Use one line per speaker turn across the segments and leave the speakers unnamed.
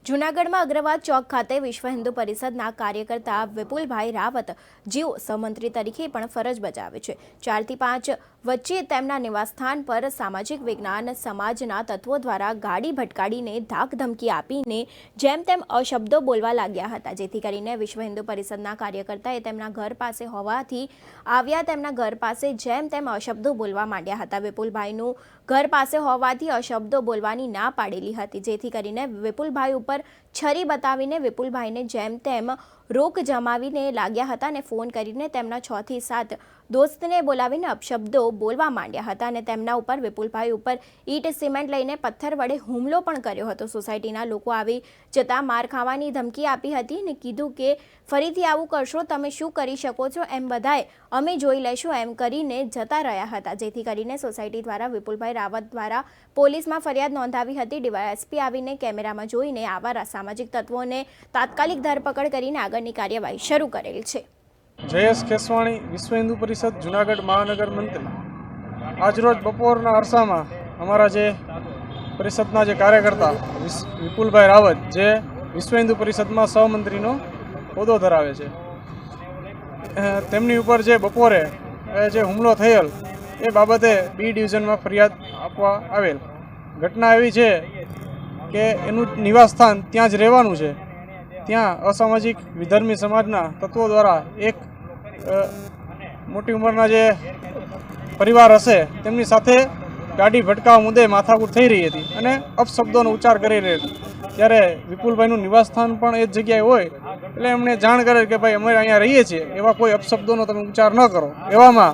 જૂનાગઢમાં અગ્રવાલ ચોક ખાતે વિશ્વ હિન્દુ પરિષદના કાર્યકર્તા વિપુલભાઈ રાવત જેઓ સહમંત્રી તરીકે પણ ફરજ બજાવે છે 4 થી 5 વચ્ચે તેમના નિવાસસ્થાન પર સામાજિક વિજ્ઞાન સમાજના તત્વો દ્વારા ગાડી ભટકાડીને ધાકધમકી આપીને જેમ તેમ અશબ્દો બોલવા લાગ્યા હતા, જેથી કરીને વિશ્વ હિન્દુ પરિષદના કાર્યકર્તાએ તેમના ઘર પાસે હોવાથી આવ્યા તેમના ઘર પાસે જેમ તેમ અશબ્દો બોલવા માંડ્યા હતા। વિપુલભાઈનું ઘર પાસે હોવાથી અશબ્દો બોલવાની ના પાડેલી હતી, જેથી કરીને વિપુલભાઈ ઉપર છરી બતાવીને વિપુલભાઈને જેમ તેમ રોક જમાવીને લાગ્યા હતા અને ફોન કરીને તેમના 6 થી 7 દોસ્તને બોલાવીને અપશબ્દો બોલવા માંડ્યા હતા અને તેમના ઉપર વિપુલભાઈ ઉપર ઈટ સિમેન્ટ લઈને પથ્થર વડે હુમલો પણ કર્યો હતો। સોસાયટીના લોકો આવી જતા માર ખાવાની ધમકી આપી હતી અને કીધું કે ફરીથી આવું કરશો તમે શું કરી શકો છો, એમ બધાએ અમે જોઈ લઈશું એમ કરીને જતા રહ્યા હતા, જેથી કરીને સોસાયટી દ્વારા વિપુલભાઈ રાવત દ્વારા પોલીસમાં ફરિયાદ નોંધાવી હતી। ડીવાયએસપી આવીને કેમેરામાં જોઈને આવા સામાજિક તત્વોને તાત્કાલિક ધરપકડ કરીને આગળની કાર્યવાહી શરૂ કરેલ છે।
જયેશ કેસવાણી, વિશ્વ હિન્દુ પરિષદ જૂનાગઢ મહાનગર મંત્રી। આજરોજ બપોરના અરસામાં અમારા જે પરિષદના જે કાર્યકર્તા વિપુલભાઈ રાવત જે વિશ્વ હિન્દુ પરિષદમાં સહમંત્રીનો હોદ્દો ધરાવે છે, તેમની ઉપર જે બપોરે જે હુમલો થયેલ એ બાબતે બી ડિવિઝનમાં ફરિયાદ આપવા આવેલ। ઘટના એવી છે કે એનું નિવાસસ્થાન ત્યાં જ રહેવાનું છે, ત્યાં અસામાજિક વિધર્મી સમાજના તત્વો દ્વારા એક મોટી ઉંમરના જે પરિવાર હશે તેમની સાથે ગાડી ભટકાવા મુદ્દે માથાકૂટ થઈ રહી હતી અને અપશબ્દોનો ઉચ્ચાર કરી રહી હતી, ત્યારે વિપુલભાઈનું નિવાસસ્થાન પણ એ જ જગ્યાએ હોય એટલે એમણે જાણ કરેલ કે ભાઈ અમે અહીંયા રહીએ છીએ, એવા કોઈ અપશબ્દોનો તમે ઉચ્ચાર ન કરો। એવામાં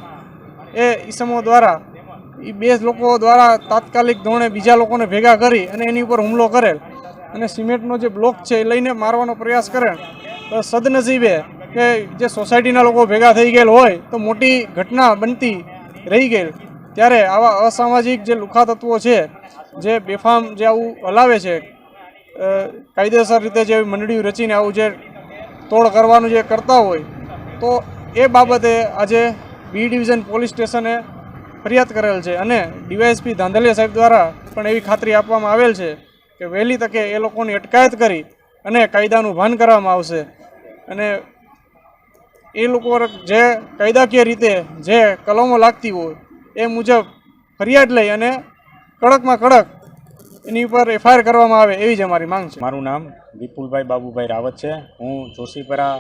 એ ઈસમો દ્વારા એ 2 લોકો દ્વારા તાત્કાલિક ધોરણે બીજા લોકોને ભેગા કરી અને એની ઉપર હુમલો કરેલ અને સિમેન્ટનો જે બ્લોક છે એ લઈને મારવાનો પ્રયાસ કરે। તો સદનસીબે કે જે સોસાયટીના લોકો ભેગા થઈ ગયેલ હોય તો મોટી ઘટના બનતી રહી ગયેલ, ત્યારે આવા અસામાજિક જે લુખા તત્વો છે જે બેફામ જે આવું હલાવે છે, કાયદેસર રીતે જે મંડળીઓ રચીને આવું જે તોડ કરવાનું જે કરતા હોય, તો એ બાબતે આજે બી ડિવિઝન પોલીસ સ્ટેશને ફરિયાદ કરેલ છે અને ડીવાયએસપી ધાંધલિયા સાહેબ દ્વારા પણ એવી ખાતરી આપવામાં આવેલ છે કે વહેલી તકે એ લોકોની અટકાયત કરી અને કાયદાનું ભાન કરવામાં આવશે અને એ લોકો જે કાયદાકીય રીતે જે કલમો લાગતી હોય એ મુજબ ફરિયાદ લઈ અને કડકમાં કડક એની ઉપર એફઆઈઆર કરવામાં આવે એવી જ અમારી માંગ છે।
મારું નામ વિપુલભાઈ બાબુભાઈ રાવત છે। હું જોશીપરા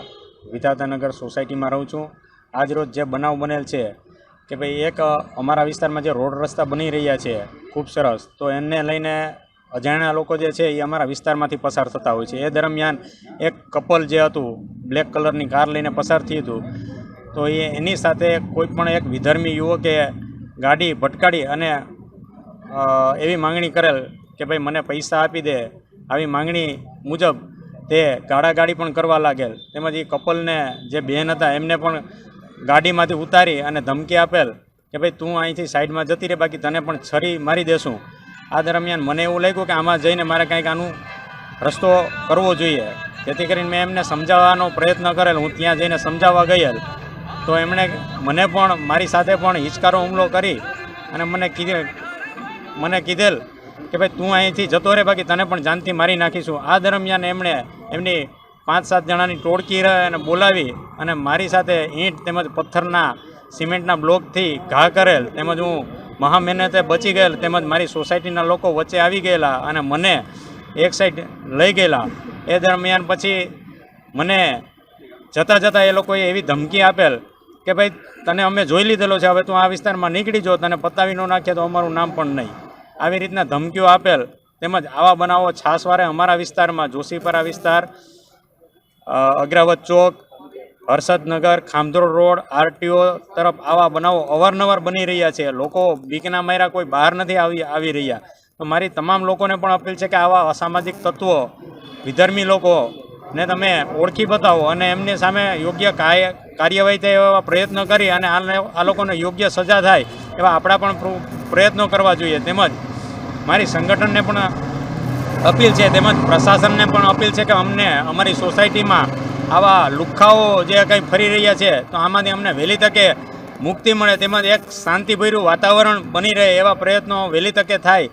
વિધાતાનગર સોસાયટીમાં રહું છું। આજ રોજ જે બનાવ બનેલ છે કે ભાઈ એક અમારા વિસ્તારમાં જે રોડ રસ્તા બની રહ્યા છે ખૂબ સરસ, તો એને લઈને અજાણ્યા લોકો જે છે એ અમારા વિસ્તારમાંથી પસાર થતા હોય છે। એ દરમિયાન એક કપલ જે હતું બ્લેક કલરની કાર લઈને પસાર થયું હતું, તો એની સાથે કોઈ પણ એક વિધર્મી યુવકે ગાડી ભટકાડી અને એવી માંગણી કરેલ કે ભાઈ મને પૈસા આપી દે, આવી માંગણી મુજબ તે ગાળાગાળી પણ કરવા લાગેલ। તેમજ એ કપલને જે બહેન હતા એમને પણ ગાડીમાંથી ઉતારી અને ધમકી આપેલ કે ભાઈ તું અહીંથી સાઈડમાં જતી રહે, બાકી તને પણ છરી મારી દેશું। આ દરમિયાન મને એવું લાગ્યું કે આમાં જઈને મારે કંઈક આનું રસ્તો કરવો જોઈએ, જેથી કરીને મેં એમને સમજાવવાનો પ્રયત્ન કરેલ। હું ત્યાં જઈને સમજાવવા ગયેલ તો એમણે મને પણ મારી સાથે પણ હિચકારો હુમલો કરી અને મને કીધેલ કે ભાઈ તું અહીંથી જતો રહે, બાકી તને પણ જાનથી મારી નાખીશું। આ દરમિયાન એમણે એમની 5-7 જણાની ટોળકી અને બોલાવી અને મારી સાથે ઈંટ તેમજ પથ્થરના સિમેન્ટના બ્લોકથી ઘા કરેલ, તેમજ હું મહા મહેનતે બચી ગયેલ, તેમજ મારી સોસાયટીના લોકો વચ્ચે આવી ગયેલા અને મને એક સાઈડ લઈ ગયેલા। એ દરમિયાન પછી મને જતાં જતાં એ લોકોએ એવી ધમકી આપેલ કે ભાઈ તને અમે જોઈ લીધેલો છે, હવે તું આ વિસ્તારમાં નીકળી જો, તને પતાવી ન નાખીએ તો અમારું નામ પણ નહીં, આવી રીતના ધમકીઓ આપેલ। તેમજ આવા બનાવો છાસવારે અમારા વિસ્તારમાં જોશીપરા વિસ્તાર, અગ્રવાલ ચોક, હર્ષદનગર, ખામધોર રોડ, આરટીઓ તરફ આવા બનાવો અવારનવાર બની રહ્યા છે। લોકો બીકના માર્યા કોઈ બહાર નથી આવી રહ્યા। તો મારી તમામ લોકોને પણ અપીલ છે કે આવા અસામાજિક તત્વો વિધર્મી લોકોને તમે ઓળખી બતાવો અને એમની સામે યોગ્ય કાર્યવાહી થાય એવા પ્રયત્નો કરી અને આ લોકોને યોગ્ય સજા થાય એવા આપણા પણ પ્રયત્નો કરવા જોઈએ। તેમજ મારી સંગઠનને પણ અપીલ છે, તેમજ પ્રશાસનને પણ અપીલ છે કે અમને અમારી સોસાયટીમાં આવા લુખ્ખાઓ જે કંઈ ફરી રહ્યા છે તો આમાંથી અમને વહેલી તકે મુક્તિ મળે, તેમજ એક શાંતિભર્યું વાતાવરણ બની રહે એવા પ્રયત્નો વહેલી તકે થાય।